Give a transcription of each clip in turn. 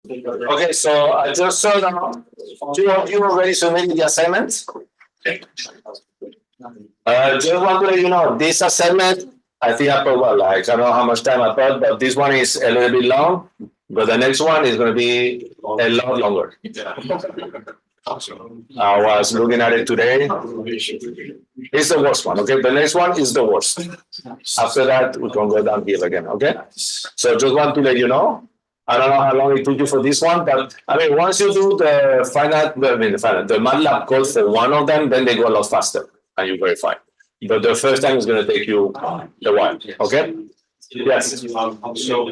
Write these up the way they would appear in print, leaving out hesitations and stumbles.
Okay, so I just saw that two of you already submitted the assignment. Just want to let you know, this assignment, I think I put well, like, I don't know how much time I put, but this one is a little bit long, but the next one is going to be a lot longer. I was looking at it today. It's the worst one, okay? The next one is the worst. After that, we can go downhill again, okay? So just want to let you know. I don't know how long it took you for this one, but I mean, once you do the the MATLAB code for one of them, then they go a lot faster and you verify. But the first time is going to take you a while, okay? Yes. So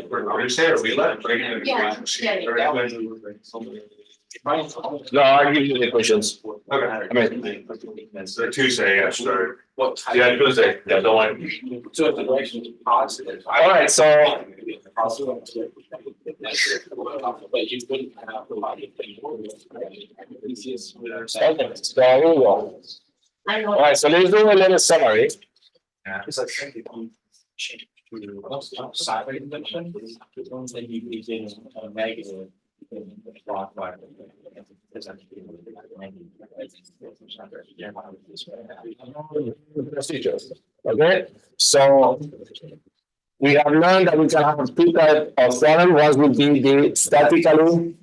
we're say are we let No, I'll give you the questions. Okay. I mean, It's Tuesday, yeah, sure. yeah, Tuesday. Yeah, don't worry. All right, so okay, so here we go. All right, so let's do a little summary. Procedures. Okay, so we have learned that we can have two types of problem. One would be the statically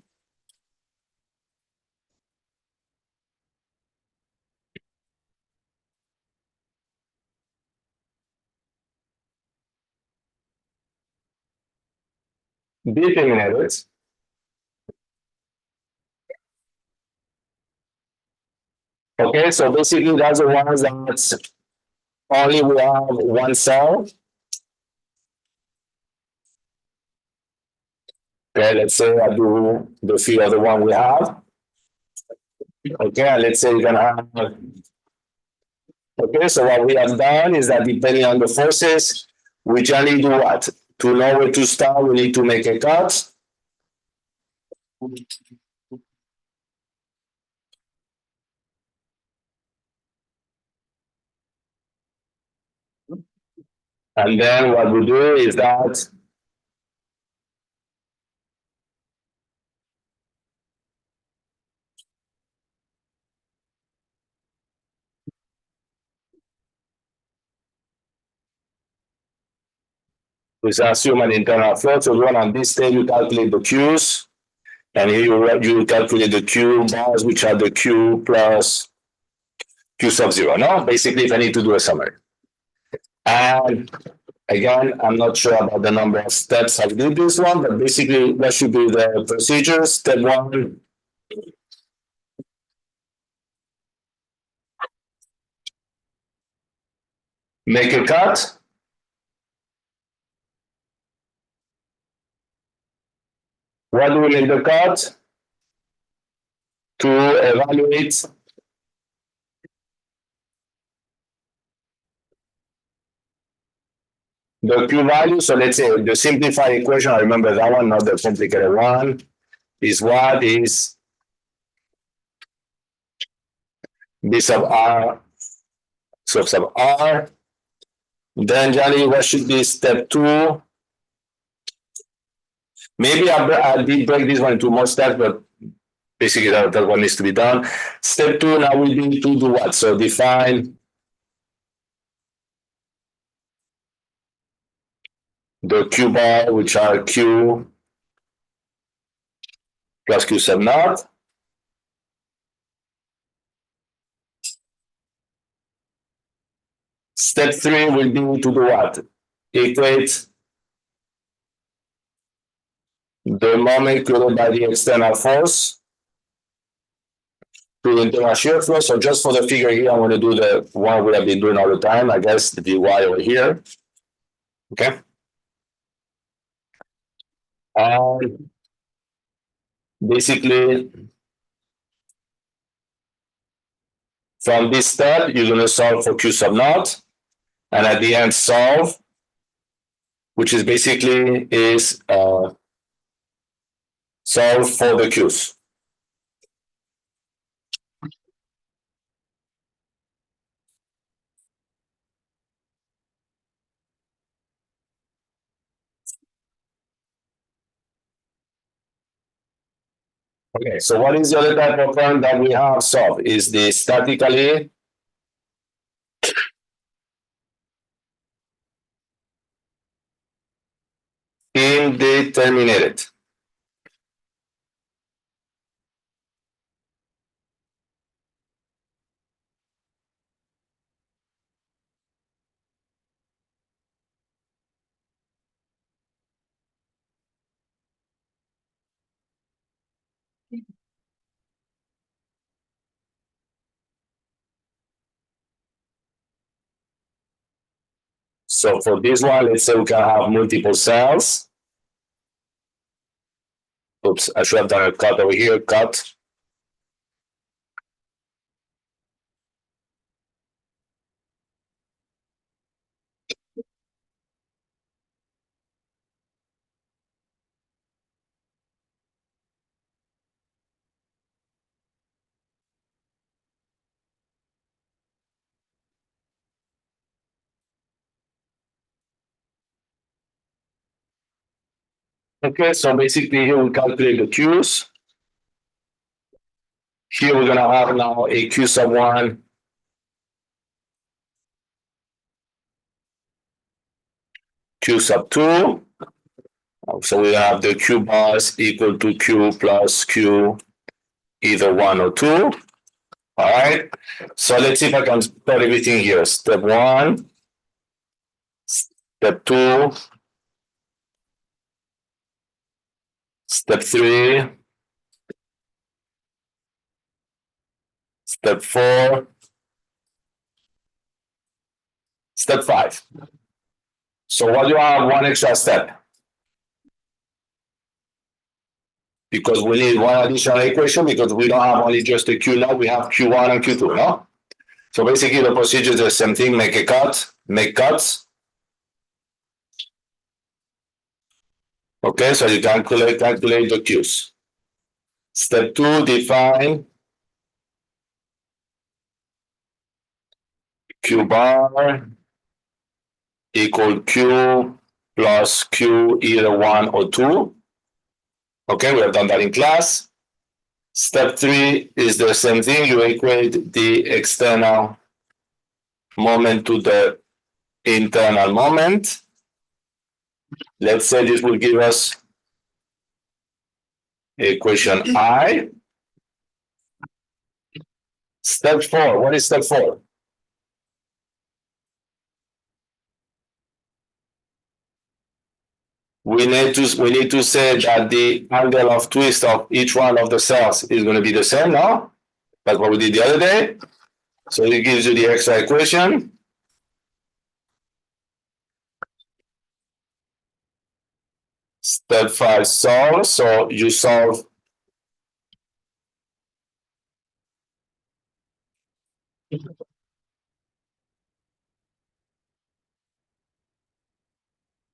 determinated. Okay, so basically that's the ones that only we have one cell. Okay, let's say I do the few other one we have. Okay, and let's say you're gonna have. Okay, so what we have done is that depending on the forces, we generally do what? To know where to start, we need to make a cut. And then what we do is that we assume an internal flow. So one on this stage, you calculate the Q's, and here you calculate the Q bars, which are the Q plus Q sub zero. No, basically, if I need to do a summary. And again, I'm not sure about the number of steps I did this one, but basically, that should be the procedure. Step one. Make a cut. What do we make the cut? To evaluate the Q value. So let's say the simplified equation, I remember that one, not the complicated one, is what is B sub R sub R. Then generally, what should be step two? Maybe I did break this one into more steps, but basically that one needs to be done. Step two now will be to do what? So define the Q bar, which are Q plus Q sub naught. Step three will be to do what? Equate the moment created by the external force to the internal shear flow. So just for the figure here, I'm going to do the one we have been doing all the time, I guess, the dy over here. Okay. And basically, from this step, you're going to solve for Q sub naught. And at the end, solve, which is basically solve for the Q's. Okay, so what is the other type of problem that we have solved? Is the statically indeterminate. So for this one, let's say we can have multiple cells. Oops, I should have done a cut over here, cut. Okay, so basically here we calculate the Q's. Here we're gonna have now a Q sub 1, Q sub 2. So we have the Q bars equal to Q plus Q, either 1 or 2. All right. So let's see if I can put everything here. Step 1, step 2, step 3, step 4, step 5. So why do you have one extra step? Because we need one additional equation because we don't have only just a Q now, we have Q1 and Q2, no? So basically the procedure is the same thing, make a cut, make cuts. Okay, so you calculate the Q's. Step 2, define Q bar equal Q plus Q either 1 or 2. Okay, we have done that in class. Step 3 is the same thing. You equate the external moment to the internal moment. Let's say this will give us equation I. Step 4, what is step 4? We need to say that the angle of twist of each one of the cells is going to be the same, no? Like what we did the other day. So it gives you the extra equation. Step 5, solve. So you solve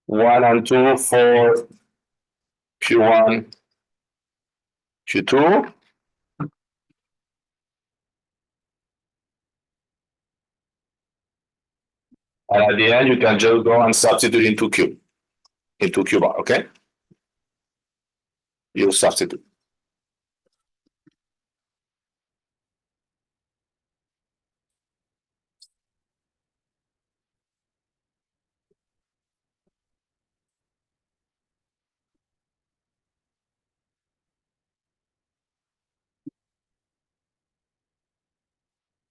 one and two for Q1, Q2. And at the end, you can just go and substitute into Q bar, okay? You substitute.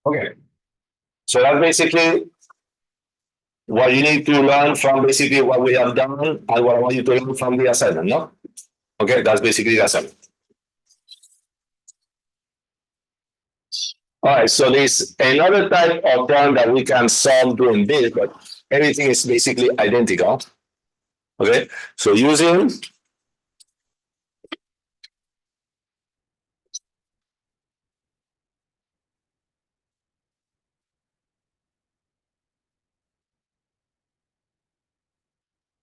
Okay. So that's basically what you need to learn from basically what we have done and what I want you to learn from the assignment, no? Okay, that's basically the assignment. All right, so there's another type of problem that we can solve doing this, but everything is basically identical. Okay, so using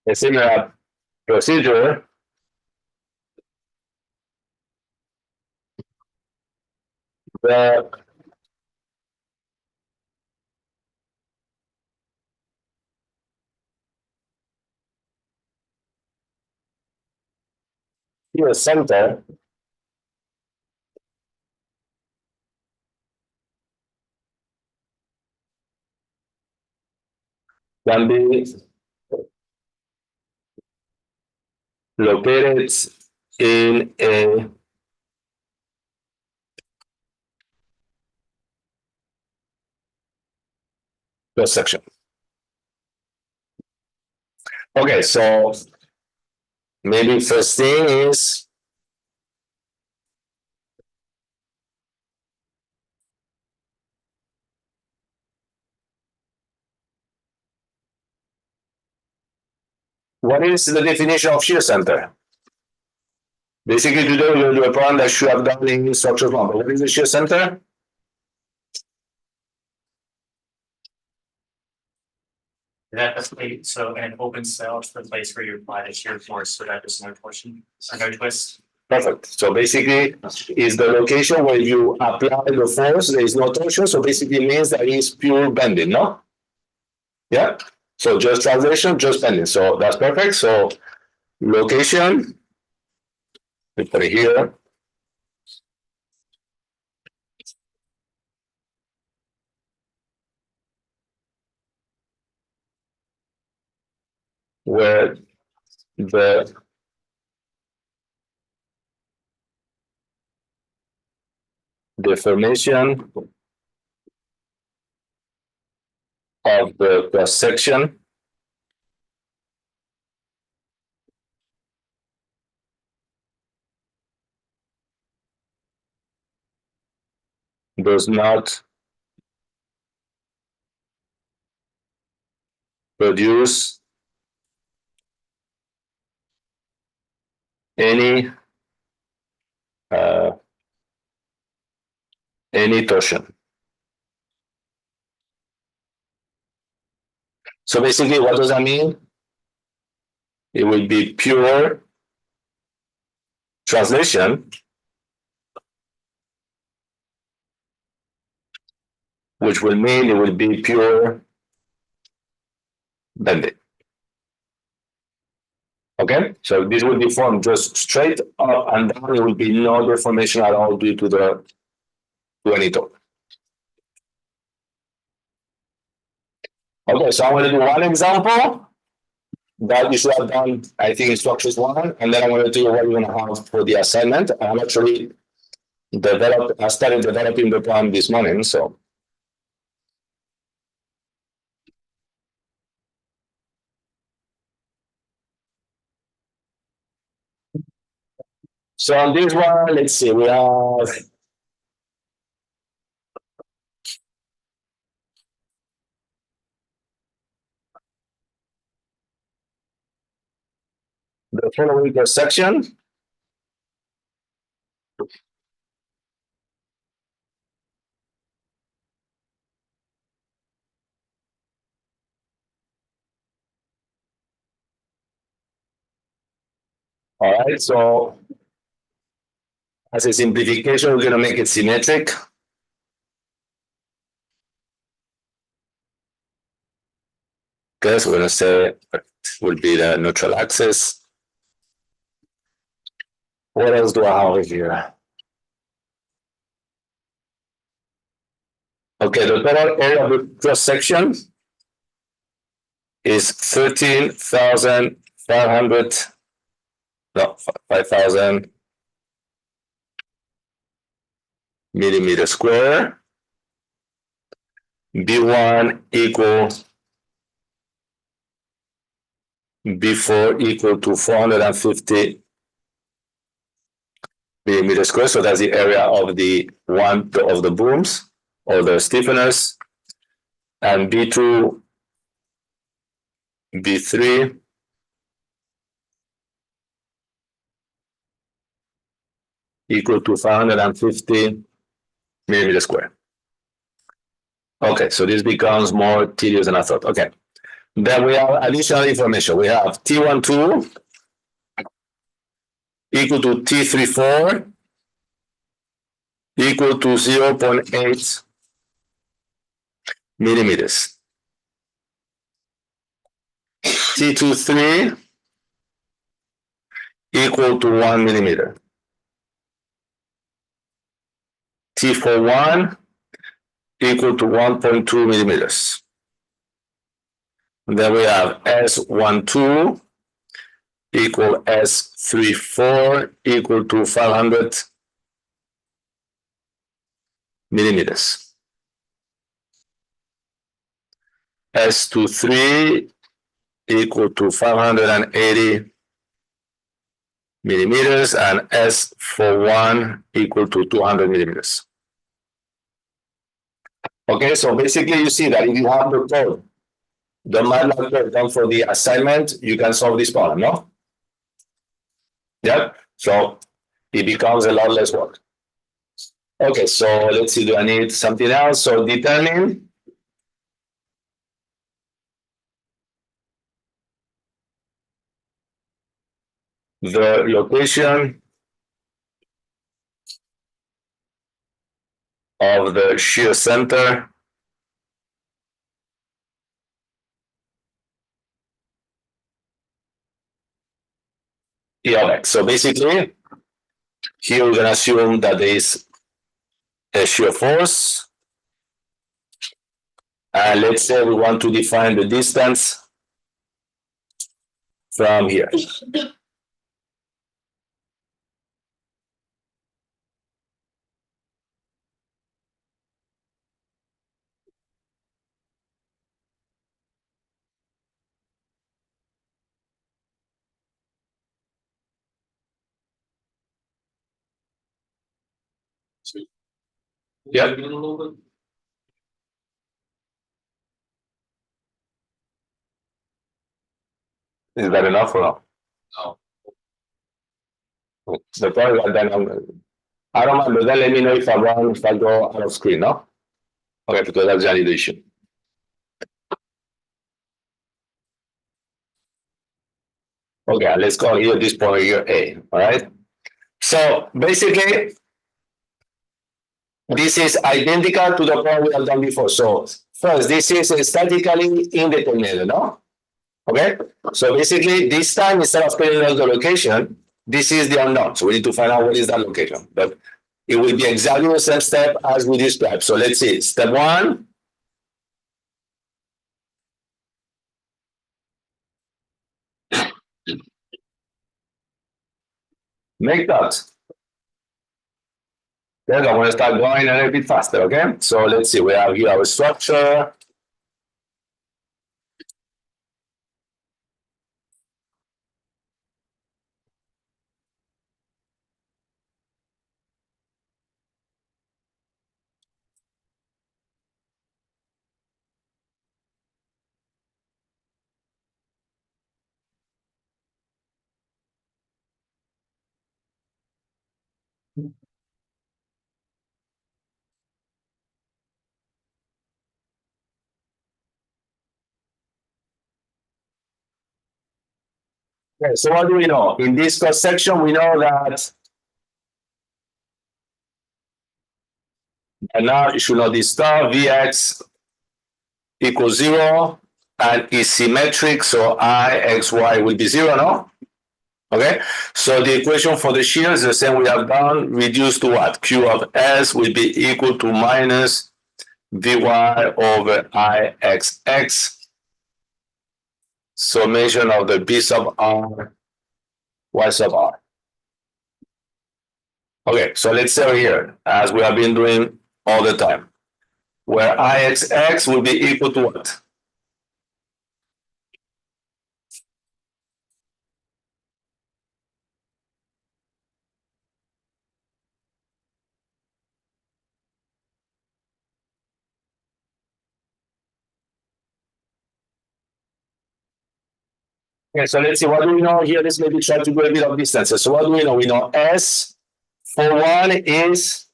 a similar procedure, the here center can be located in a cross section. Okay, so maybe first thing is what is the definition of shear center? Basically, today we're going to do a problem that should have done in structure one. But what is the shear center? That the plate, so an open cell is the place where you apply the shear force, so that there's no torsion or no twist. Perfect. So basically, is the location where you apply the force. There is no torsion. So basically, means that it's pure bending, no? Yeah. So just translation, just bending. So that's perfect. So location, we put it here. Where the deformation of the cross section does not produce any torsion. So basically, what does that mean? It will be pure translation, which will mean it will be pure bending. Okay, so this will be formed just straight up and down. There will be no deformation at all due to any torque. Okay, so I'm going to do one example that you should have done, I think, in structures one, and then I'm going to do what you're going to have for the assignment. I'm actually I started developing the plan this morning, so. So on this one, let's see, we have the following cross section. All right, so as a simplification, we're going to make it symmetric. Okay, so we're going to say it will be the neutral axis. What else do I have here? Okay, the total area of the cross section is 13,500, no, 5,000 millimeter square. B1 equal B4 equal to 450 millimeter square. So that's the area of the booms or the stiffeners. And B2, B3 equal to 550 millimeter square. Okay, so this becomes more tedious than I thought. Okay. Then we have additional information. We have T12 equal to T34 equal to 0.8 millimeters. T23 equal to 1 millimeter. T41 equal to 1.2 millimeters. Then we have S12 equal S34 equal to 500 millimeters. S23 equal to 580 millimeters, and S41 equal to 200 millimeters. Okay, so basically you see that if you have the code, the MATLAB code done for the assignment, you can solve this problem, no? Yep, so it becomes a lot less work. Okay, so let's see, do I need something else? So determine the location of the shear center E of X. So basically, here we're going to assume that there is a shear force. And let's say we want to define the distance from here. Yep. Is that enough or not? No. The problem then I don't mind, but then let me know if I run, if I go out of screen, no? Okay, because that's the only issue. Okay, let's call here this point here A, all right? So basically, this is identical to the point we have done before. So first, this is statically indeterminate, no? Okay, so basically this time instead of telling us the location, this is the unknown. So we need to find out what is that location. But it will be exactly the same step as we described. So let's see, step one. Make that. Then I'm going to start going a little bit faster, okay? So let's see, we have here our structure. Okay, so what do we know? In this cross section, we know that, and now you should know this star Vx equals 0 and is symmetric, so Ixy will be 0, no? Okay, so the equation for the shear is the same we have done, reduced to what? Q of S will be equal to minus Vy over Ixx, summation of the B sub R, Y sub R. Okay, so let's say here, as we have been doing all the time, where Ixx will be equal to what? Okay, so let's see, what do we know here? Let's maybe try to go a bit of distances. So what do we know? We know S for 1 is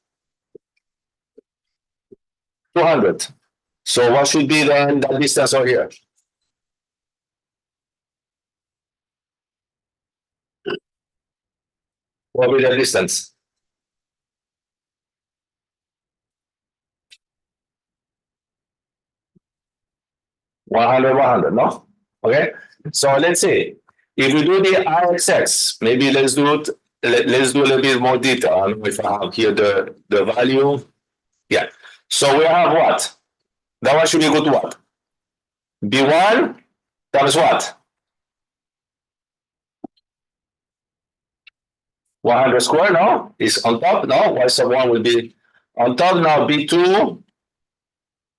200. So what should be then that distance over here? What will be the distance? 100, 100, no? Okay, so let's see. If we do the Ixx, maybe let's do it. Let's do a little bit more detail. I don't know if I have here the value. Yeah. So we have what? That one should be equal to what? B1 times what? 100 square, no? Is on top, no? Y sub 1 will be on top now, B2.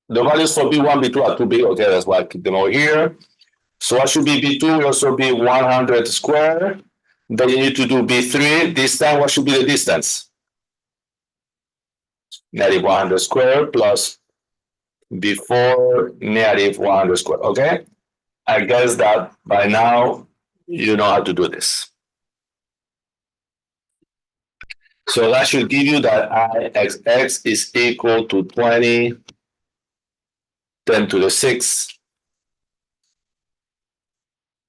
The values for B1, B2 are too big. Okay, that's why I keep them over here. So what should be B2 will also be 100 square. Then you need to do B3. This time, what should be the distance? Negative 100 square plus before negative 100 square. Okay? I guess that by now you know how to do this. So that should give you that Ixx is equal to 20 10 to the 6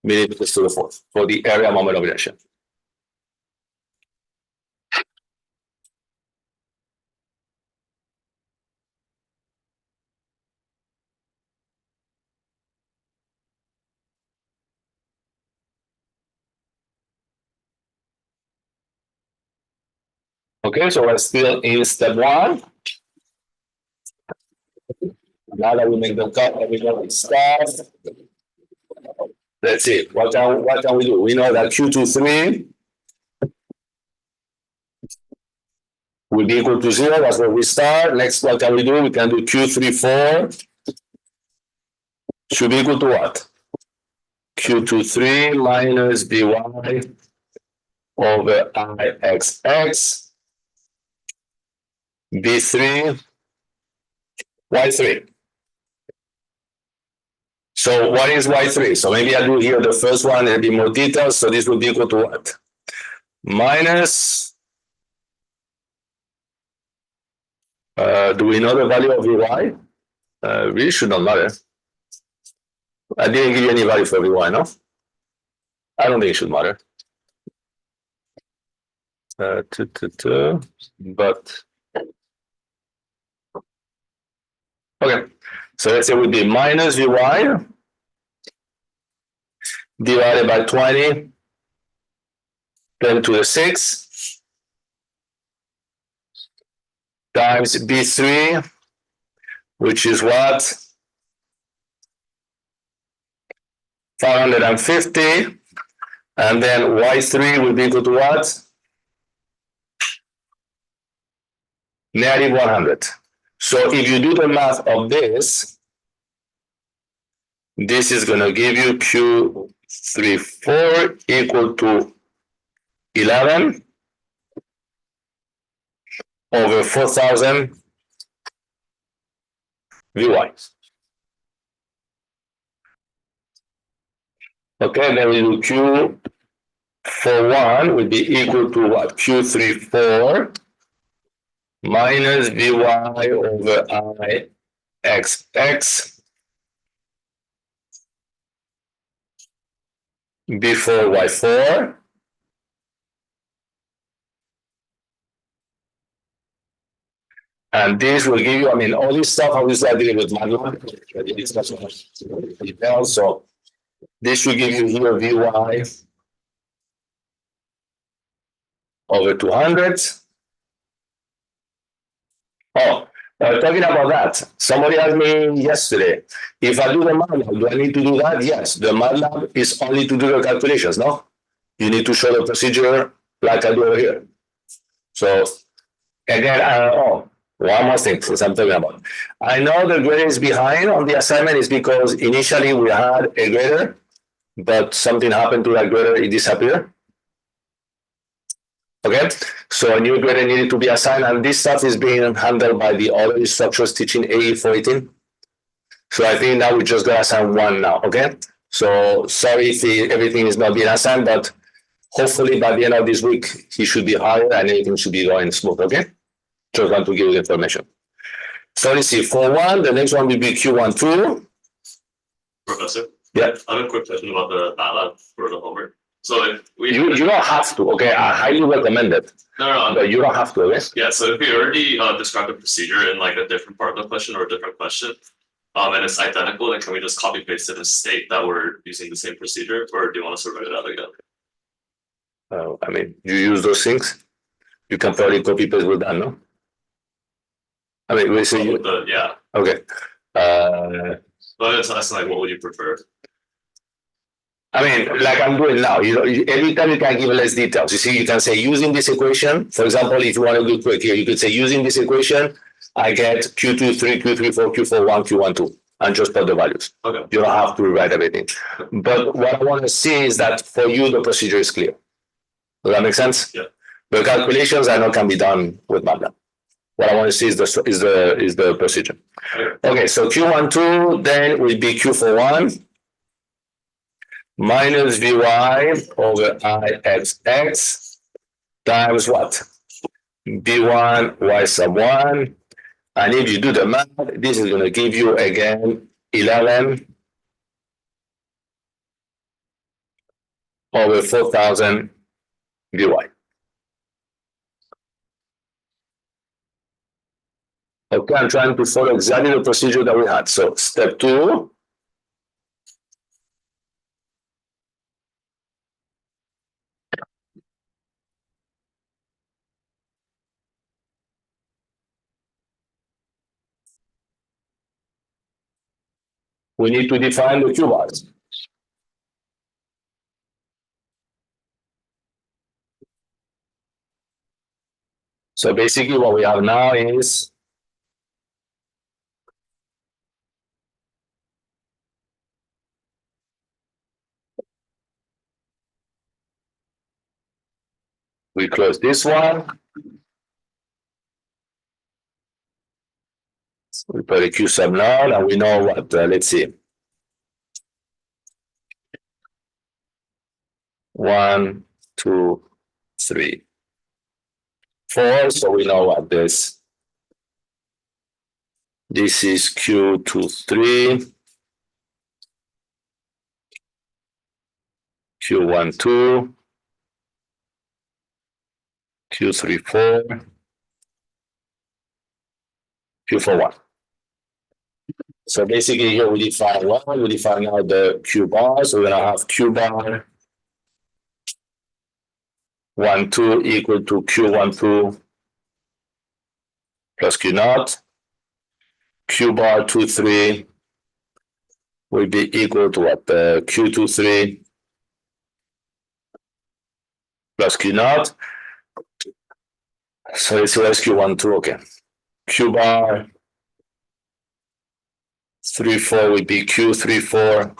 millimeters to the fourth for the area moment of reaction. Okay, so we're still in step 1. Now that we make the cut, we know it's stuff. Let's see. What can we do? We know that Q23 will be equal to 0. That's where we start. Next, what can we do? We can do Q34 should be equal to what? Q23 minus dy over Ixx B3 Y3. So what is Y3? So maybe I do here the first one and a bit more details. So this would be equal to what? Minus, do we know the value of Vy? Really should not matter. I didn't give you any value for Vy, no? I don't think it should matter. But okay, so let's say it would be minus Vy divided by 20 10 to the 6 times B3, which is what? 550, and then Y3 will be equal to what? Negative 100. So if you do the math of this, this is going to give you Q34 equal to 11 over 4,000 Vy. Okay, then we do Q41 will be equal to what? Q34 minus Vy over Ixx before Y4 and this will give you, I mean, all this stuff obviously I did it with MATLAB. So this should give you here Vy over 200. Oh, talking about that, somebody asked me yesterday, if I do the MATLAB, do I need to do that? Yes, the MATLAB is only to do the calculations, no? You need to show the procedure like I do over here. So, again, one more thing since I'm talking about. I know the grader is behind on the assignment is because initially we had a grader, but something happened to that grader, it disappeared. Okay, so a new grader needed to be assigned, and this stuff is being handled by the other instructors teaching AE418. So I think now we just got to assign one now, okay? So sorry if everything is not being assigned, but hopefully by the end of this week, he should be hired and everything should be going smooth, okay? Just want to give you the information. So let's see, for one, the next one will be Q12. Professor? Yeah. I have a quick question about the MATLAB for the homework. So if we You don't have to, okay? I highly recommend it. no, But you don't have to, okay? yeah, so if we already described the procedure in like a different part of the question or a different question, and it's identical, then can we just copy paste it and state that we're using the same procedure, or do you want us to write it out again? I mean, you use those things, you can probably copy paste with that, no? I mean, we say you, Yeah, okay. but it's like, what would you prefer? I mean, like I'm doing now, every time you can give less details. You see, you can say using this equation, for example, if you want to do quick here, you could say using this equation, I get Q23, Q34, Q41, Q12, and just put the values. Okay. You don't have to rewrite everything. But what I want to see is that for you, the procedure is clear. Does that make sense? Yeah. The calculations I know can be done with MATLAB. What I want to see is the procedure. Okay, so Q12 then will be Q41 minus Vy over Ixx times what? B1 y sub 1. And if you do the math, this is going to give you again 11 over 4,000 Vy. Okay, I'm trying to follow exactly the procedure that we had. So step 2. We need to define the Q bars. So basically what we have now is we close this one. We put a Q sub null and we know what, let's see. 1, 2, 3, 4. So we know what this is Q23, Q12, Q34, Q41. So basically here we define what? We define now the Q bar. So we're gonna have Q bar 1, 2 equal to Q12 plus Q naught. Q bar 2, 3 will be equal to what? Q23 plus Q naught. So let's see what's Q12. Okay. Q bar 3, 4 will be Q34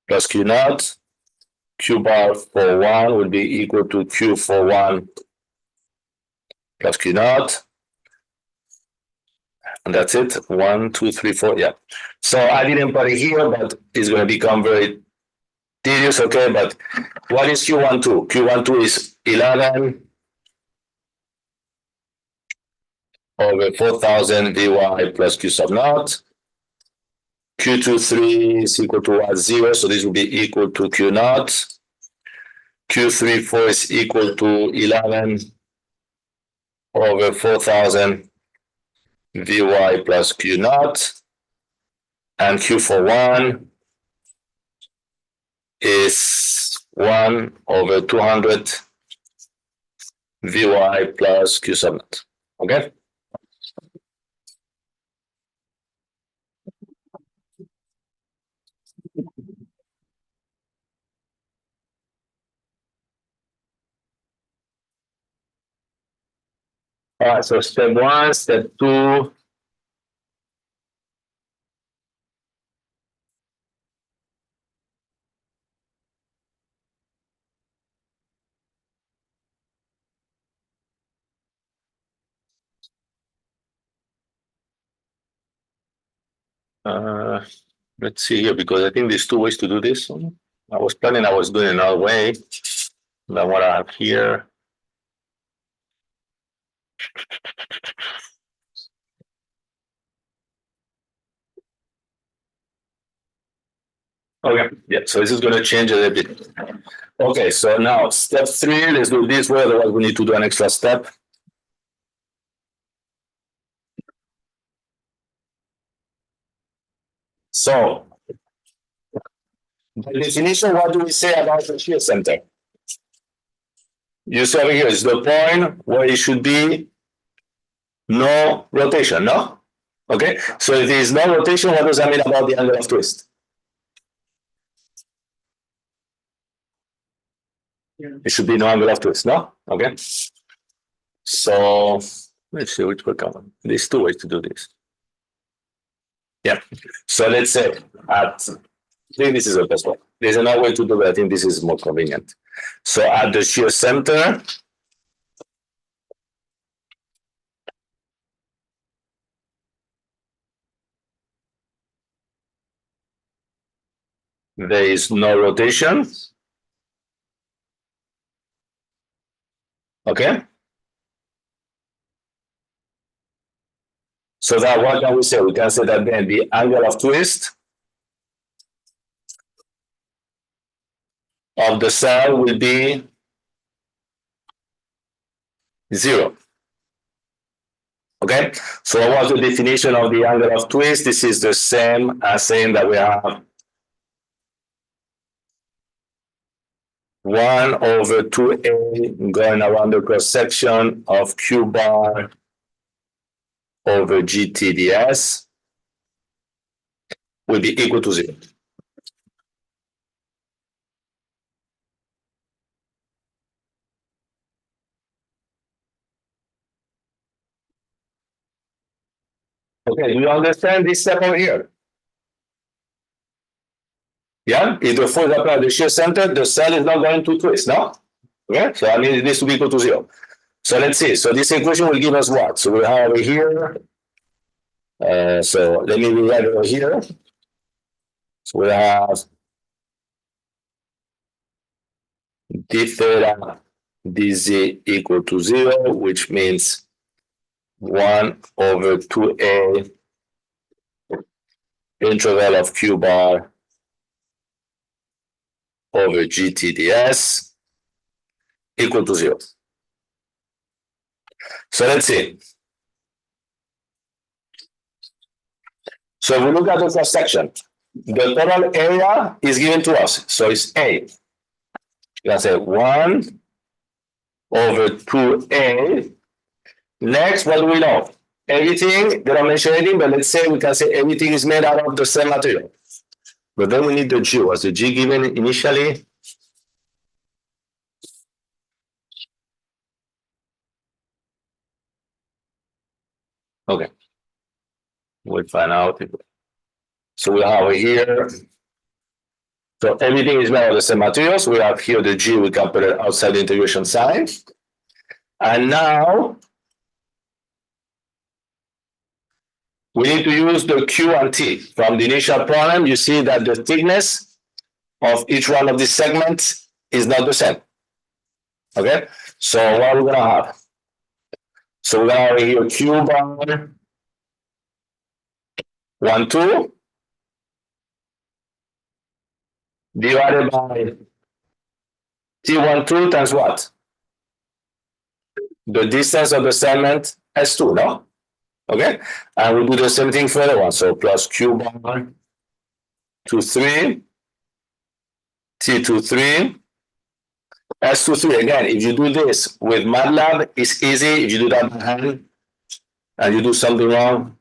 plus Q naught. Q bar 4, 1 will be equal to Q41 plus Q naught. And that's it. 1, 2, 3, 4. Yeah. So I didn't put it here, but it's going to become very tedious. Okay. But what is Q12? Q12 is 11 over 4,000 Vy plus Q sub naught. Q23 is equal to what? 0. So this will be equal to Q naught. Q34 is equal to 11 over 4,000 Vy plus Q naught. And Q41 is 1 over 200 Vy plus Q sub naught. Okay? All right, so step 1, step 2. Let's see here, because I think there's 2 ways to do this. I was planning I was doing another way than what I have here. Okay, yeah, so this is going to change a little bit. Okay, so now step 3, let's do this way, otherwise we need to do an extra step. So, by definition, what do we say about the shear center? You see over here is the point where it should be no rotation, no? Okay, so if there is no rotation, what does that mean about the angle of twist? It should be no angle of twist, no? Okay. So let's see which will come. There's two ways to do this. Yeah. So let's say at, I think this is the best one. There's another way to do it. I think this is more convenient. So at the shear center, there is no rotation. Okay. So that what can we say? We can say that then the angle of twist of the cell will be 0. Okay, so what was the definition of the angle of twist? This is the same as saying that we have 1/2A going around the cross section of Q bar over GTDS will be equal to 0. Okay, do you understand this step over here? Yeah, if the force applied at the shear center, the cell is not going to twist, no? Okay, so I mean it needs to be equal to 0. So let's see. So this equation will give us what? So we have over here. So let me rewrite it over here. So we have d theta dz equal to 0, which means 1/2A interval of Q bar over GTDS equal to 0. So let's see. So if we look at the cross section, the total area is given to us. So it's A. You can say 1/2A. Next, what do we know? Everything, they don't mention anything, but let's say we can say everything is made out of the same material. But then we need the G. Was the G given initially? Okay. We'll find out. So we have here. So everything is made out of the same materials. We have here the G, we can put it outside the integration sign. And now we need to use the Q and T. From the initial problem, you see that the thickness of each one of these segments is not the same. Okay, so what are we gonna have? So we're gonna have here Q bar 1, 2 divided by T12 times what? The distance of the segment S2, no? Okay, and we'll do the same thing for the other one. So plus Q bar 23 T23 S23. Again, if you do this with MATLAB, it's easy. If you do that by hand and you do something wrong,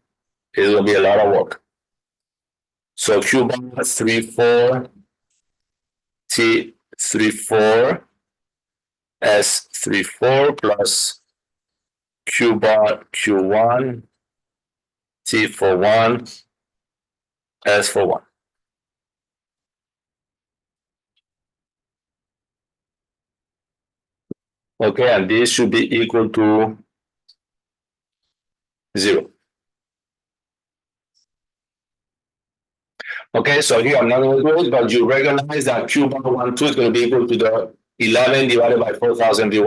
it will be a lot of work. So Q bar 34 T34 S34 plus Q bar Q1 T41 S41. Okay, and this should be equal to 0. Okay, so here I'm not going to do it, but you recognize that Q bar 1, 2 is going to be equal to the 11 divided by 4,000 dy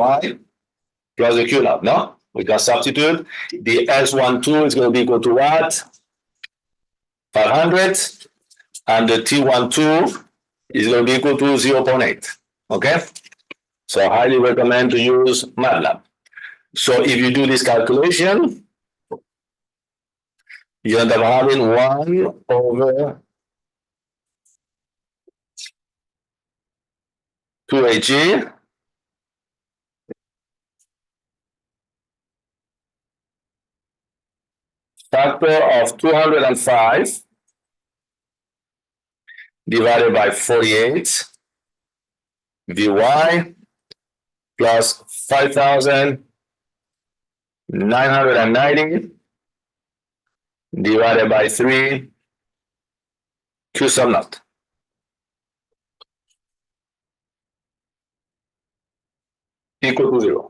plus the Q naught, no? We can substitute. The S12 is going to be equal to what? 500. And the T12 is going to be equal to 0.8. Okay? So I highly recommend to use MATLAB. So if you do this calculation, you end up having 1/2AG factor of 205 divided by 48 Vy plus 5,990 divided by 3 Q sub naught. Equal to 0.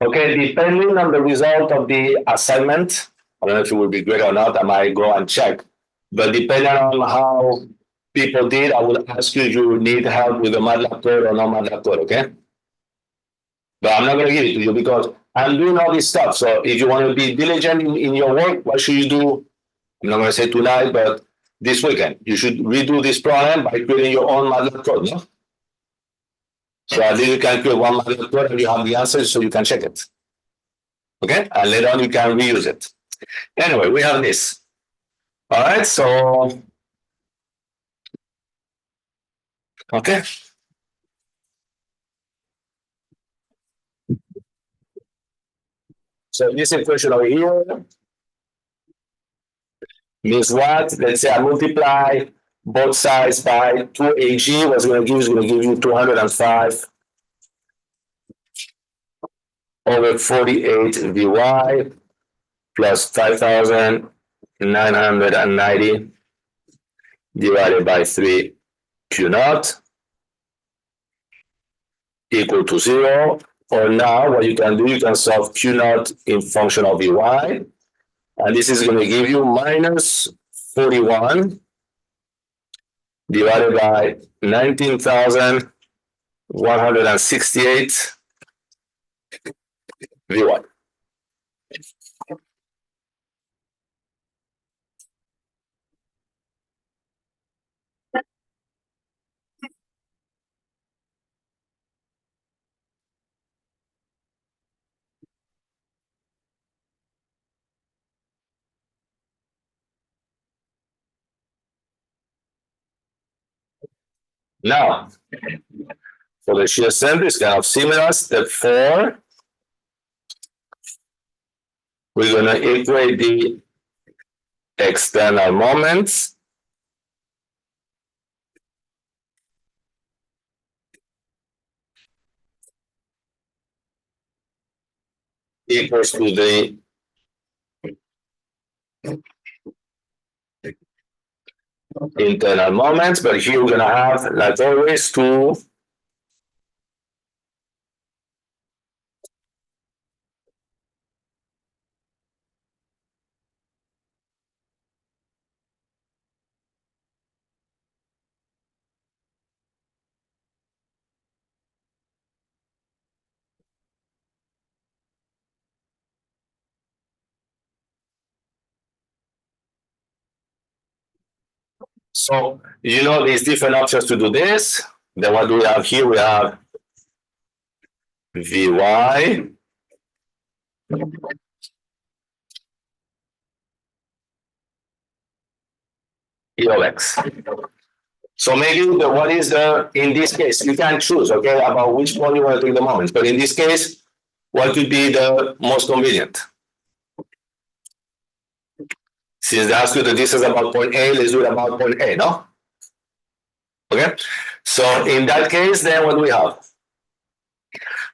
Okay, depending on the result of the assignment, I don't know if it will be great or not, I might go and check. But depending on how people did, I will ask you if you need help with the MATLAB code or no MATLAB code, okay? But I'm not going to give it to you because I'm doing all this stuff. So if you want to be diligent in your work, what should you do? I'm not going to say tonight, but this weekend. You should redo this problem by creating your own MATLAB code, no? So at least you can create one MATLAB code and you have the answers so you can check it. Okay, and later on you can reuse it. Anyway, we have this. All right, so okay. So this equation over here means what? Let's say I multiply both sides by 2AG. What's going to give is going to give you 205 over 48 VY plus 5,990 divided by 3 Q naught equal to 0. Or now what you can do, you can solve Q naught in function of VY. And this is going to give you minus 41 divided by 19,168 VY. Now, for the shear center, it's kind of similar. Step 4, we're going to equate the external moments equals to the internal moments, but here we're going to have, like always, two So, you know, there's different options to do this. Then what do we have here? We have Vy E of X. So maybe what is the, in this case, you can choose, okay, about which one you want to take the moments. But in this case, what would be the most convenient? Since they ask you the distance about point A, let's do it about point A, no? Okay, so in that case, then what do we have?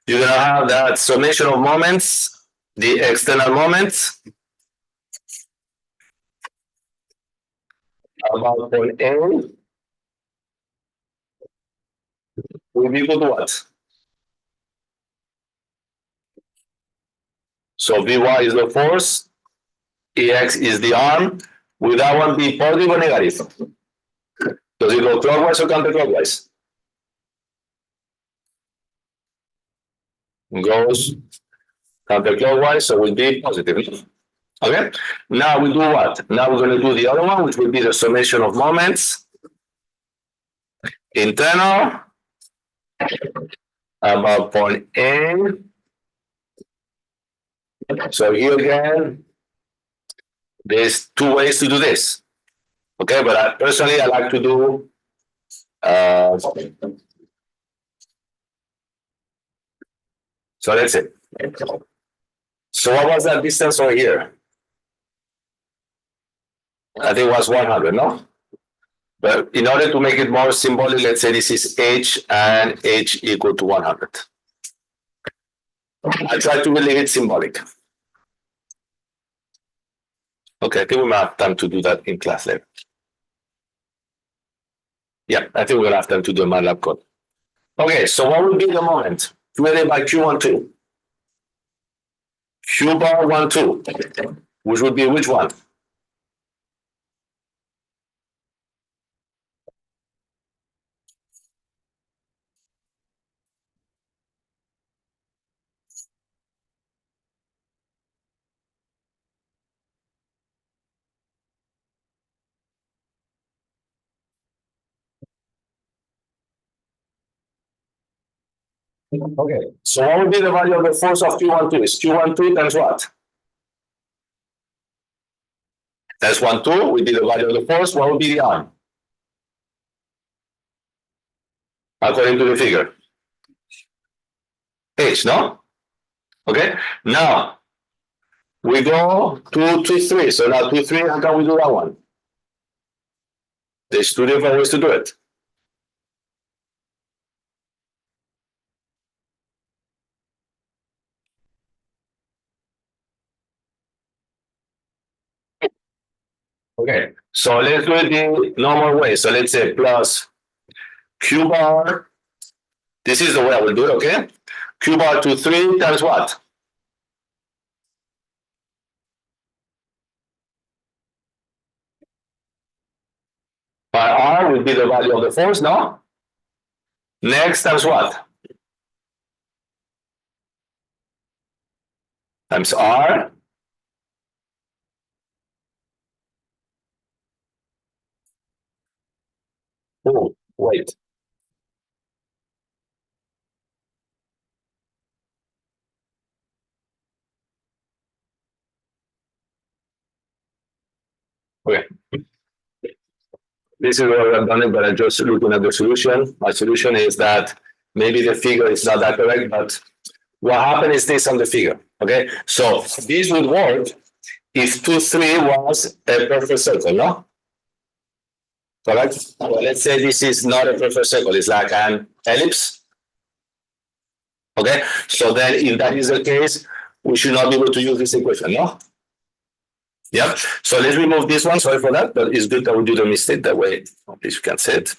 You're gonna have that summation of moments, the external moments, about point A will be equal to what? So Vy is the force, Ex is the arm. Will that one be positive or negative? Does it go clockwise or counterclockwise? It goes counterclockwise, so it will be positive. Okay, now we do what? Now we're going to do the other one, which will be the summation of moments. Internal, about point A. So here again, there's two ways to do this. Okay, but personally, I like to do so that's it. So what was that distance over here? I think it was 100, no? But in order to make it more symbolic, let's say this is H and H equal to 100. I try to really it symbolic. Okay, I think we might have time to do that in class later. Yeah, I think we're gonna have time to do a MATLAB code. Okay, so what would be the moment? Divided by Q12. Q bar 12, which would be which one? Okay, so what would be the value of the force of Q12? Is Q12 times what? That's 12 would be the value of the force. What would be the arm? According to the figure. H, no? Okay, now we go to 2, 3. So now 2, 3, how can we do that one? There's two different ways to do it. Okay, so let's do it the normal way. So let's say plus Q bar. This is the way I will do it, okay? Q bar to 3 times what? By R will be the value of the force, no? Next times what? Times R. Oh, wait. Okay. This is where I've done it, but I'm just looking at the solution. My solution is that maybe the figure is not that correct, but what happened is this on the figure. Okay, so this would work if 2, 3 was a perfect circle, no? Correct? Well, let's say this is not a perfect circle, it's like an ellipse. Okay, so then if that is the case, we should not be able to use this equation, no? Yep. So let's remove this one. Sorry for that, but it's good that we do the mistake that way. At least you can see it.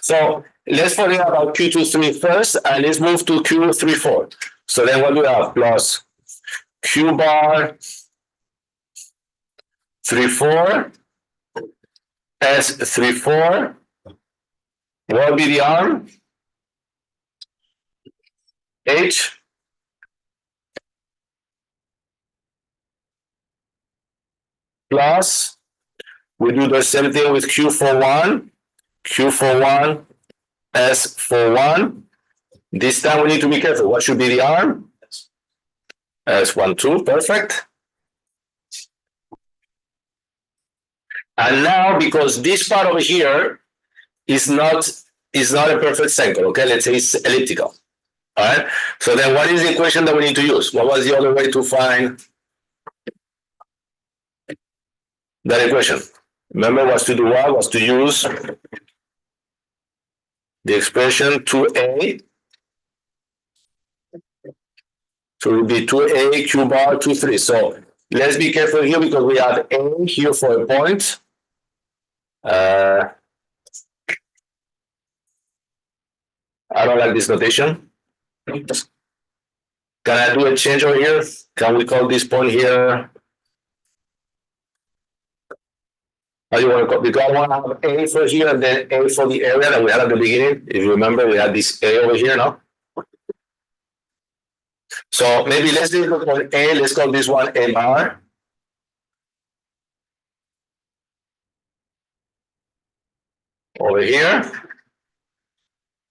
So let's forget about Q23 first, and let's move to Q34. So then what do we have? Plus Q bar 34 S34. What will be the arm? H. Plus, we do the same thing with Q41, Q41, S41. This time we need to be careful. What should be the arm? S12, perfect. And now, because this part over here is not a perfect circle, okay? Let's say it's elliptical. All right. So then what is the equation that we need to use? What was the other way to find that equation? Remember, was to do what? Was to use the expression 2a. So it will be 2a q bar 23. So let's be careful here because we have a here for a point. I don't like this notation. Can I do a change over here? Can we call this point here? How do you want to call it? Because I want to have A for here and then A for the area that we had at the beginning. If you remember, we had this A over here now. So maybe let's do the point A. Let's call this one A bar. Over here.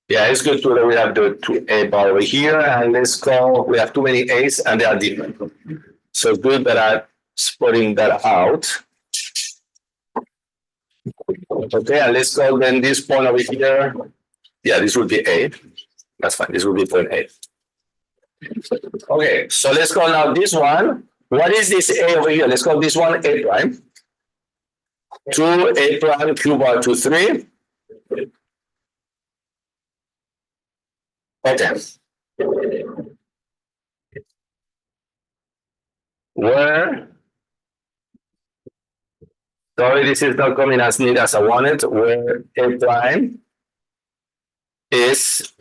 Yeah, it's good too that we have the A bar over here. And let's call, we have too many A's and they are different. So it's good that I'm splitting that out. Okay, and let's call then this point over here. Yeah, this would be A. That's fine. This would be point A. Okay, so let's call now this one. What is this A over here? Let's call this one A prime. 2 A prime Q bar to 3. Okay. Where, sorry, this is not coming as neat as I wanted, where A prime is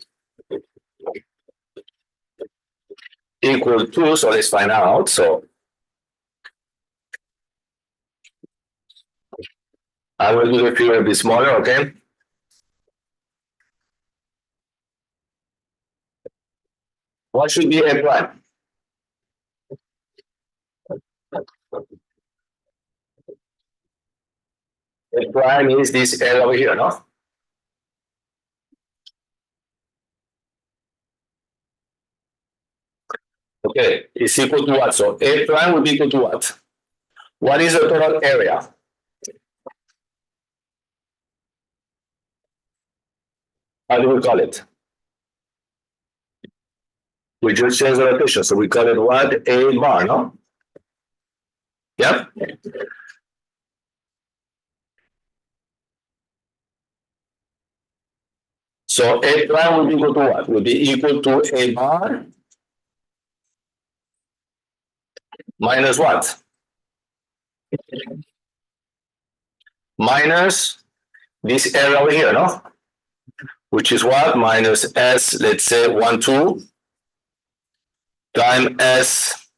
equal to, so let's find out. So I will do the figure a bit smaller, okay? What should be A prime? A prime is this L over here, no? Okay, it's equal to what? So A prime will be equal to what? What is the total area? How do we call it? We just change the rotation, so we call it what? A bar, no? Yeah? So A prime will be equal to what? Will be equal to A bar minus what? Minus this area over here, no? Which is what? Minus S, let's say 1, 2 times S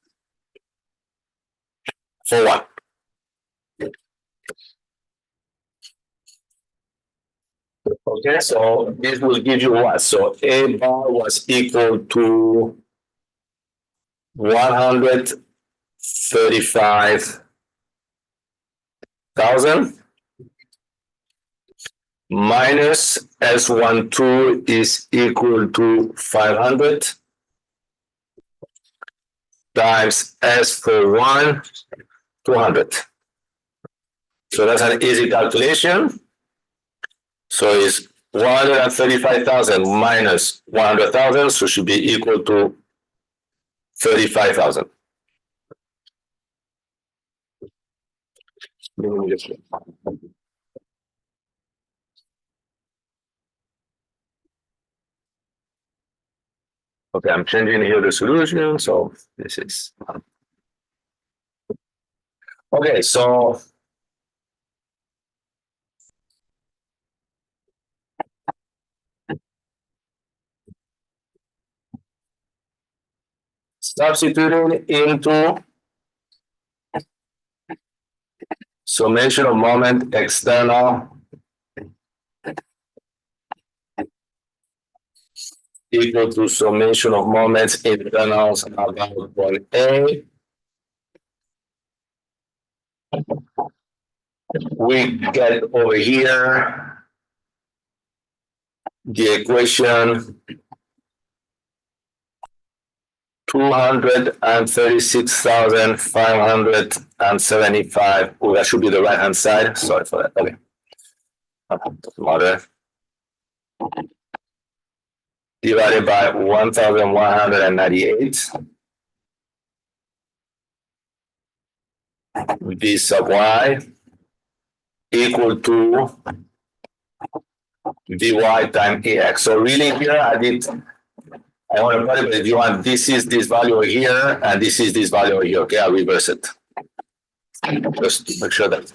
for 1. Okay, so this will give you what? So A bar was equal to 135,000 minus S12 is equal to 500 times S41, 200. So that's an easy calculation. So it's 135,000 minus 100,000, so should be equal to 35,000. Okay, I'm changing here the solution, so this is. Okay, so substituting into summation of moment external equal to summation of moments internals about point A. We get over here the equation 236,575. Oh, that should be the right hand side. Sorry for that. Okay. Doesn't matter. Divided by 1,198. V sub y equal to Vy times Ax. So really here I want to put it, but if you want, this is this value over here, and this is this value over here. Okay, I'll reverse it. Just to make sure that.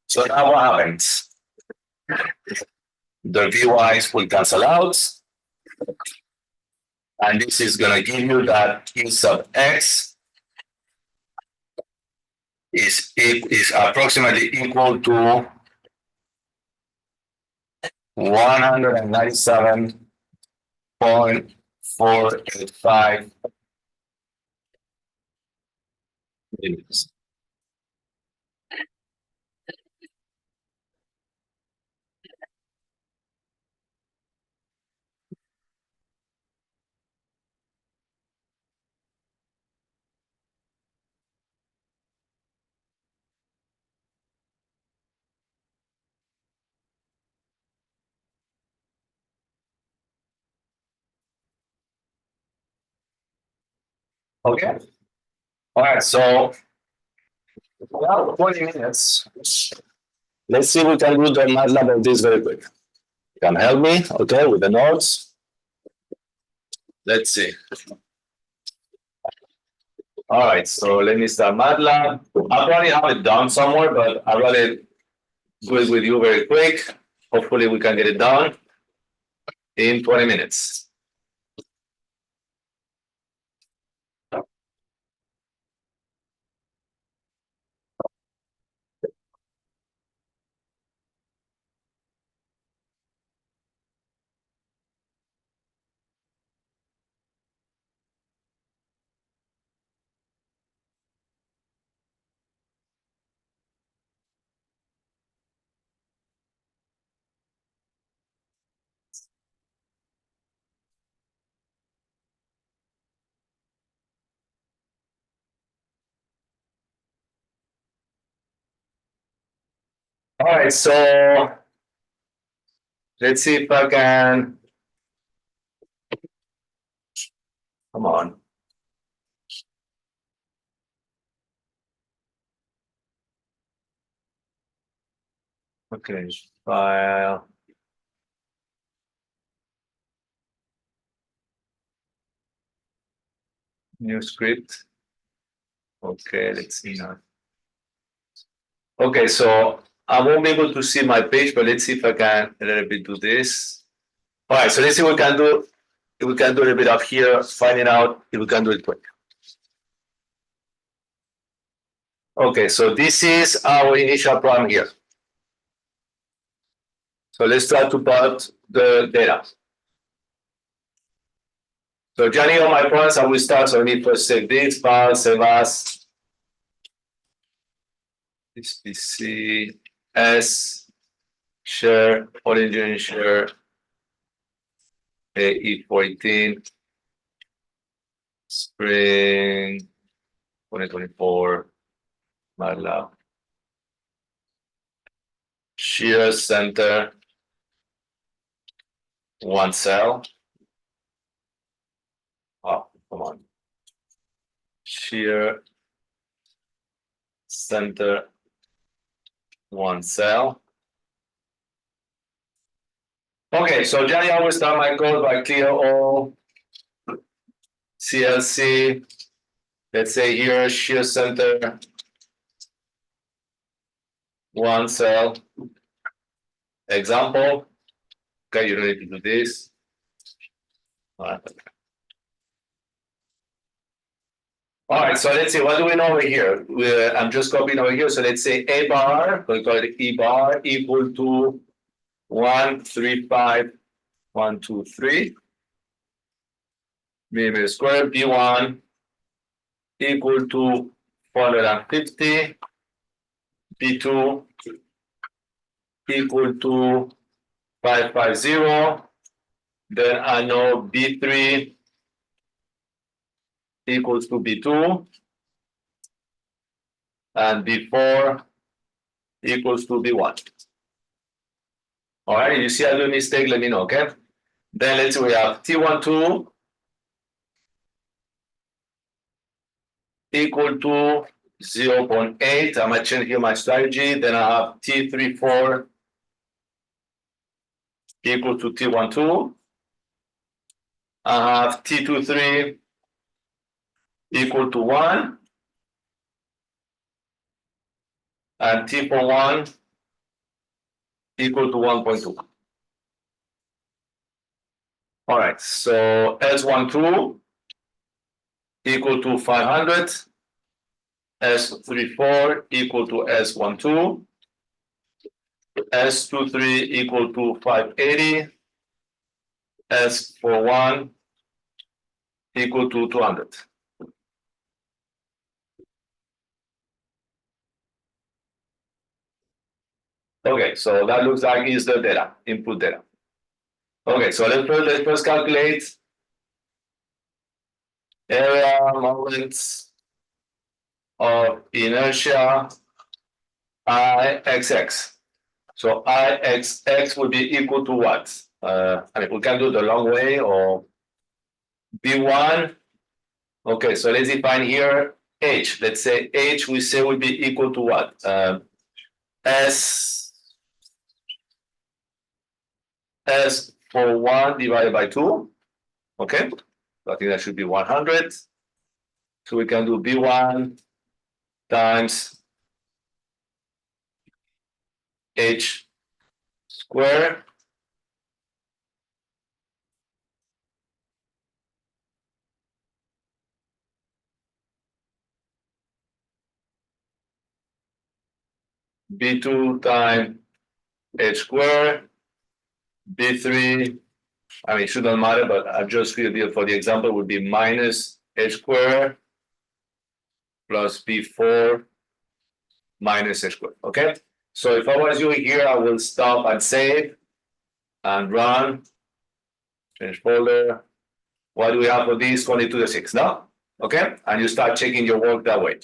So now what happens? The Vy's will cancel out. And this is going to give you that Q sub x is approximately equal to 197.485 millimeters. Okay. All right. So about 20 minutes. Let's see if we can do the MATLAB of this very quick. You can help me, okay, with the notes. Let's see. All right, so let me start MATLAB. I probably have it done somewhere, but I'd rather do it with you very quick. Hopefully we can get it done in 20 minutes. All right, so let's see if I can. Come on. Okay, file. New script. Okay, let's see now. Okay, so I won't be able to see my page, but let's see if I can a little bit do this. All right, so let's see what we can do. If we can do a little bit up here, finding out if we can do it quick. Okay, so this is our initial problem here. So let's try to plot the data. So Johnny, on my points, I will start. So let me first save this file, save as this PC S share, origin share, AE418, spring 2024, MATLAB. Shear center, one cell. Oh, come on. Shear center, one cell. Okay, so Johnny, I will start my code by clear all CLC. Let's say here, shear center, one cell. Example. Okay, you don't need to do this. All right. All right, so let's see, what do we know over here? I'm just copying over here. So let's say A bar, we call it E bar, equal to 135,123 millimeter square. B1 equal to 450. B2 equal to 550. Then I know B3 equals to B2. And B4 equals to B1. All right, you see I do a mistake, let me know, okay? Then let's say we have T12 equal to 0.8. I'm gonna change here my strategy. Then I have T34 equal to T12. I have T23 equal to 1. And T41 equal to 1.2. All right, so S12 equal to 500. S34 equal to S12. S23 equal to 580. S41 equal to 200. Okay, so that looks like is the data, input data. Okay, so let's first calculate area moments of inertia IXX. So IXX would be equal to what? I mean, we can do the long way or B1. Okay, so let's define here H. Let's say H we say would be equal to what? S S41 divided by 2. Okay, so I think that should be 100. So we can do B1 times H squared B2 times H squared, B3, I mean, it shouldn't matter, but I just feel here for the example would be minus H squared plus B4 minus H squared, okay? So if I was you here, I will stop and save and run, change folder. What do we have for this? 20 to the 6, no? Okay, and you start checking your work that way.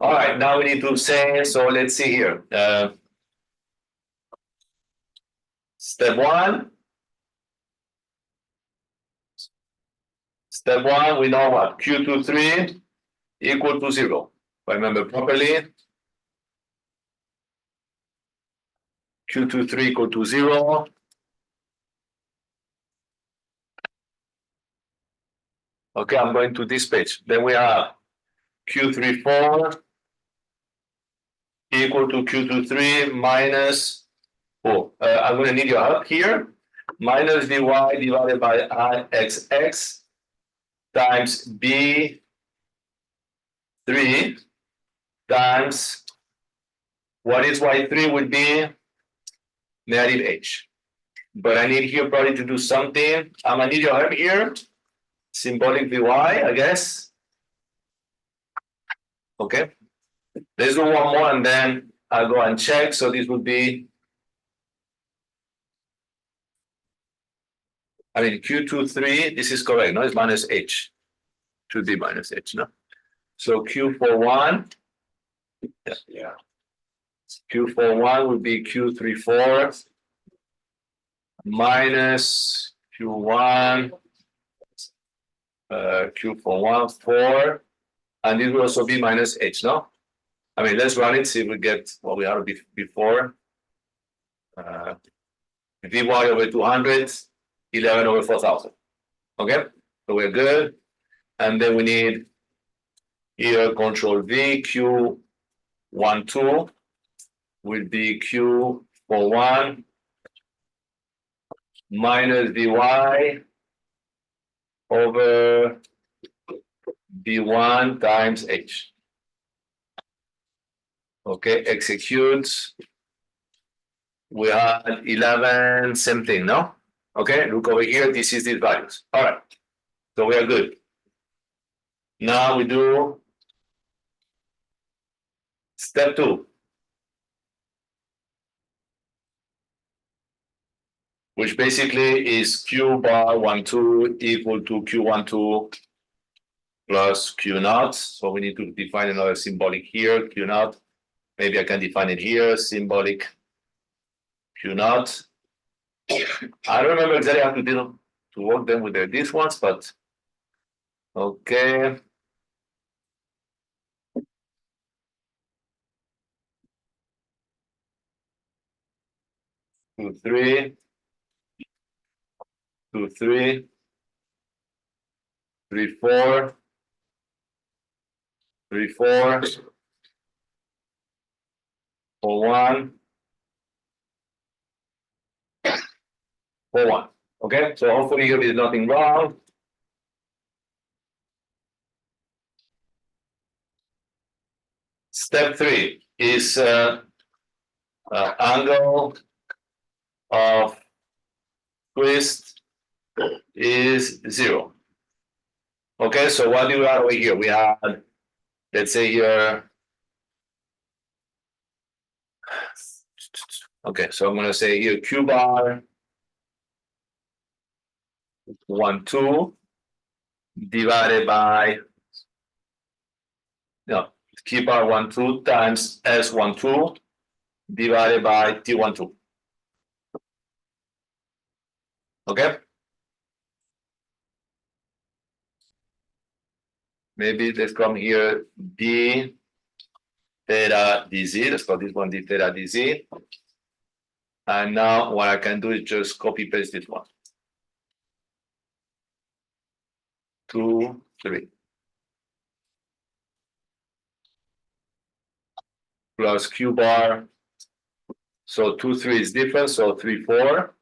All right, now we need to say, so let's see here. Step one, we know what? Q23 equal to 0. If I remember properly, Q23 equal to 0. Okay, I'm going to this page. Then we have Q34 equal to Q23 minus, I'm going to need your help here. Minus dy divided by Ixx times B3 times, what is Y3 would be negative H. But I need here probably to do something. I'm going to need your help here. Symbolic Vy, I guess. Okay. Let's do one more and then I'll go and check. So this would be, I mean, Q23, this is correct, no? It's minus H. Should be minus H, no? So Q41, yeah. Q41 would be Q34 minus Q1, Q41, 4, and it will also be minus H, no? I mean, let's run it, see if we get what we had before. Vy over 200, 11 over 4,000. Okay, so we're good. And then we need here control V, Q12 will be Q41 minus Vy over B1 times H. Okay, execute. We had 11, same thing, no? Okay, look over here, this is these values. All right, so we are good. Now we do step 2, which basically is Q bar 12 equal to Q12 plus Q naught. So we need to define another symbolic here, Q naught. Maybe I can define it here, symbolic Q naught. I don't remember exactly how to work them with these ones, but okay. Two, three, 3, 4, 3, 4, 4, 1, 4, 1. Okay, so hopefully here is nothing wrong. Step 3 is angle of twist is 0. Okay, so what do we have over here? We have, let's say here, okay, so I'm going to say here Q bar 12 divided by, no, Q bar 12 times S12 divided by T12. Okay? Maybe let's come here d theta dz. Let's call this one d theta dz. And now what I can do is just copy paste this one. 2, 3. Plus Q bar. So 2, 3 is different. So 3, 4.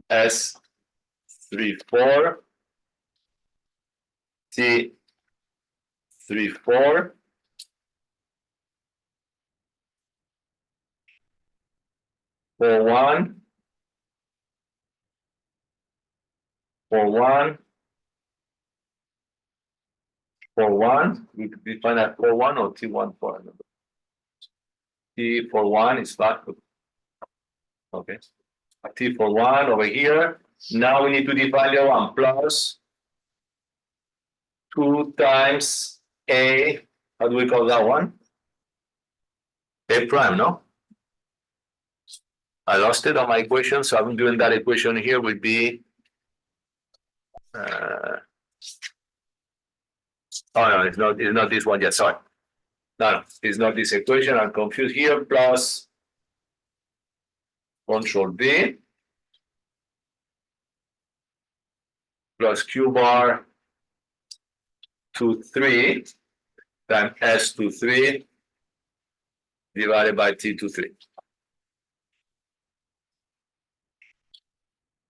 S 3, 4. T 3, 4. For 1. For 1. For 1. We define that for 1 or T1 for. T for 1 is flat. Okay. T for 1 over here. Now we need to define the one plus 2 times A. How do we call that one? A prime, no? I lost it on my equation, so I'm doing that equation here would be. Oh no, it's not this one yet. Sorry. No, it's not this equation. I'm confused here. Plus Control B plus Q bar to 3 times S to 3 divided by T to 3.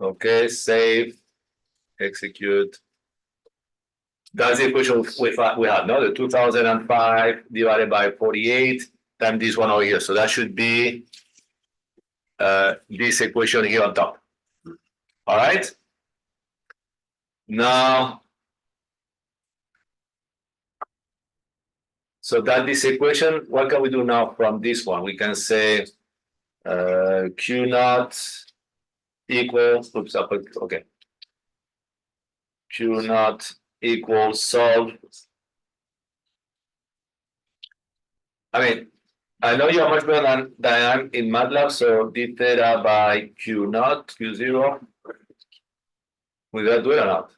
Okay, save, execute. That's the equation we had, no? The 2005 divided by 48 times this one over here. So that should be this equation here on top. All right. Now, so that this equation, what can we do now from this one? We can say Q naught equals, oops, okay. Q naught equals solve. I mean, I know you're much better than I am in MATLAB, so d theta by Q naught, Q0. Will that do it or not?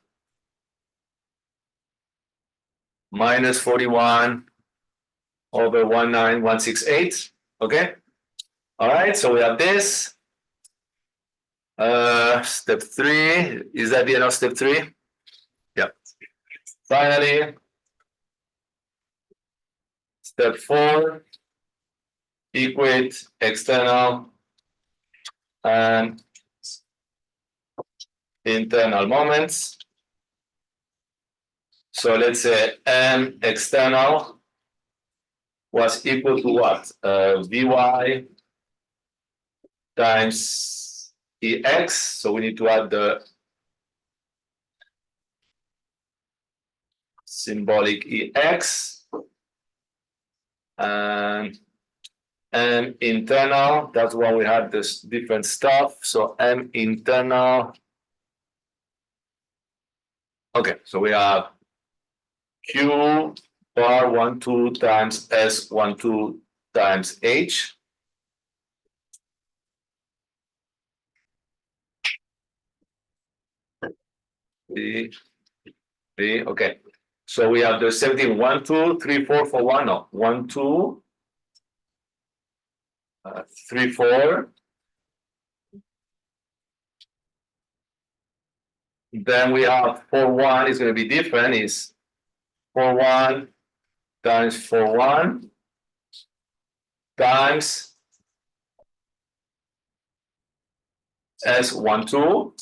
Minus 41 over 19168. Okay. All right. So we have this. Step 3. Is that the end of step 3? Yeah. Finally, step 4. Equate external and internal moments. So let's say M external was equal to what? Vy times Ex. So we need to add the symbolic Ex. And M internal, that's when we had this different stuff. So M internal. Okay, so we have Q bar 12 times S 12 times H. B, okay. So we have the 17, 1, 2, 3, 4 for 1. No, 1, 2, 3, 4. Then we have 4, 1 is going to be different. Is 4, 1 times 4, 1 times S 1, 2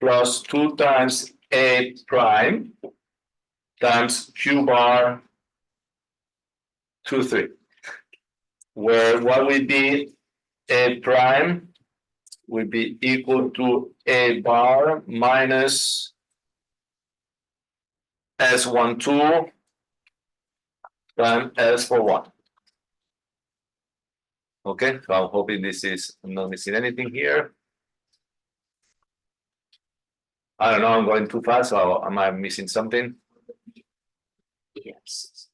plus 2 times A prime times Q bar 2, 3. Where what would be A prime would be equal to A bar minus S12 times S41. Okay, so I'm hoping I'm not missing anything here. I don't know, I'm going too fast, or am I missing something? Yes.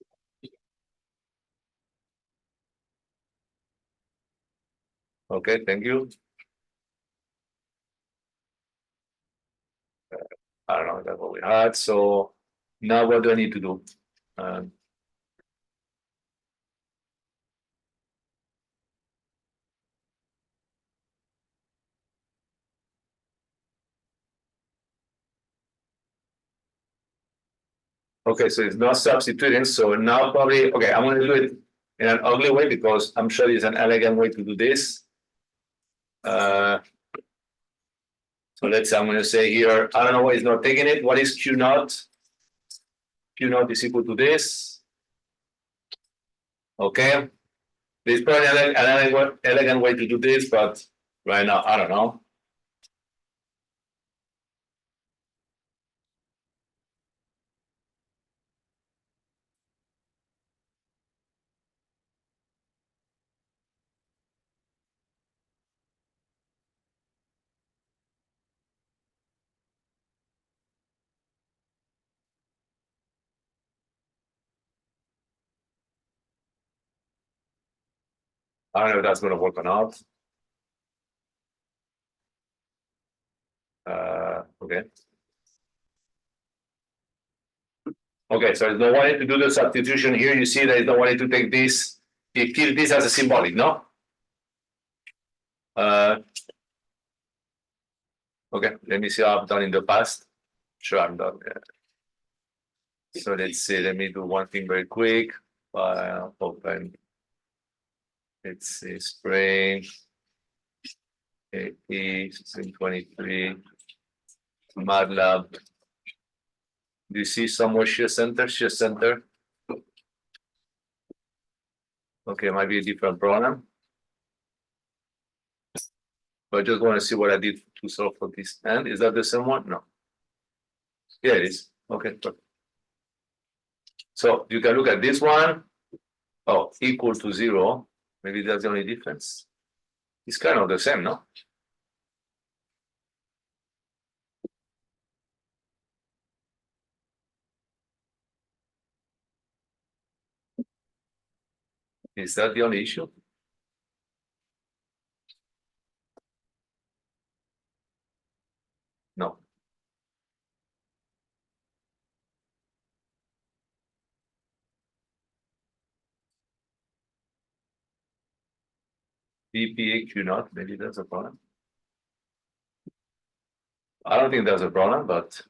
Okay, thank you. I don't know, that's what we had. So now what do I need to do? Okay, so it's not substituting, so now probably, okay, I'm gonna do it in an ugly way because I'm sure there's an elegant way to do this. So let's say I'm gonna say here, I don't know why it's not taking it. What is Q naught? Q naught is equal to this. Okay. There's probably an elegant way to do this, but right now, I don't know. I don't know if that's gonna work or not. Okay. Okay, so there's no way to do the substitution here. You see there's no way to take this, you keep this as a symbolic, no? Okay, let me see how I've done in the past. Sure, I'm done. So let's see, let me do one thing very quick. File, open. Let's see, spring. AE418, MATLAB. Do you see somewhere shear center, shear center? Okay, might be a different program. But I just want to see what I did to solve for this. And is that the same one? No. Yeah, it is. Okay, perfect. So you can look at this one. Oh, equal to 0. Maybe that's the only difference. It's kind of the same, no? Is that the only issue? No. PPAQ not, maybe that's a problem. I don't think that's a problem, but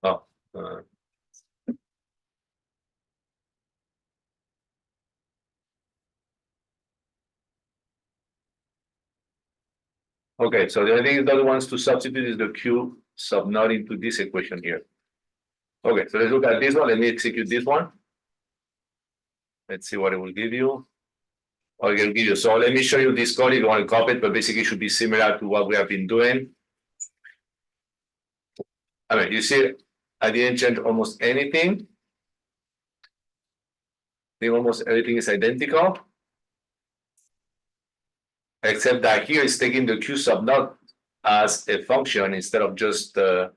oh, okay, so the only thing that wants to substitute is the Q sub not into this equation here. Okay, so let's look at this one. Let me execute this one. Let's see what it will give you. Or it will give you. So let me show you this code if you want to copy it, but basically it should be similar to what we have been doing. I mean, you see, I didn't change almost anything. I think almost everything is identical. Except that here it's taking the Q sub not as a function instead of just the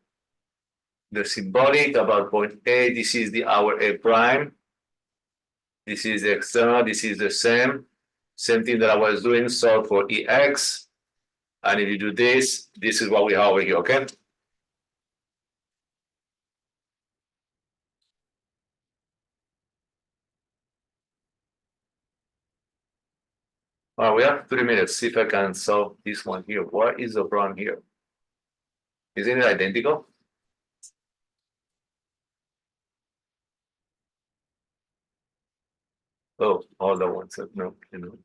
symbolic about point A. This is the our A prime. This is the external. This is the same. Same thing that I was doing. So for EX. And if you do this, this is what we have over here, okay? We have 3 minutes. See if I can solve this one here. What is the problem here? Isn't it identical? Oh, all the ones that no, you know.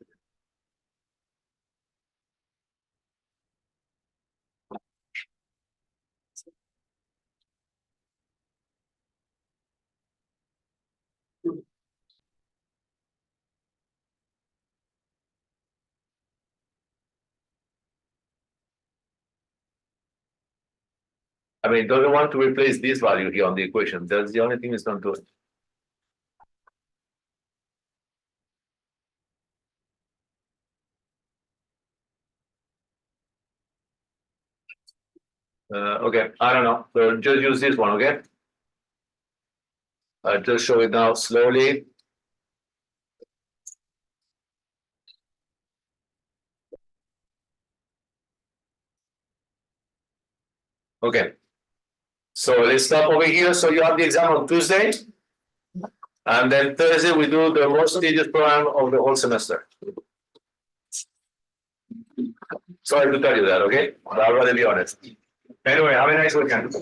I mean, doesn't want to replace this value here on the equation. That's the only thing it's not doing. Okay, I don't know. So just use this one, okay? I'll just show it now slowly. Okay. So let's stop over here. So you have the exam on Tuesday. And then Thursday, we do the most tedious program of the whole semester. Sorry to tell you that, okay? But I'd rather be honest. Anyway, have a nice weekend.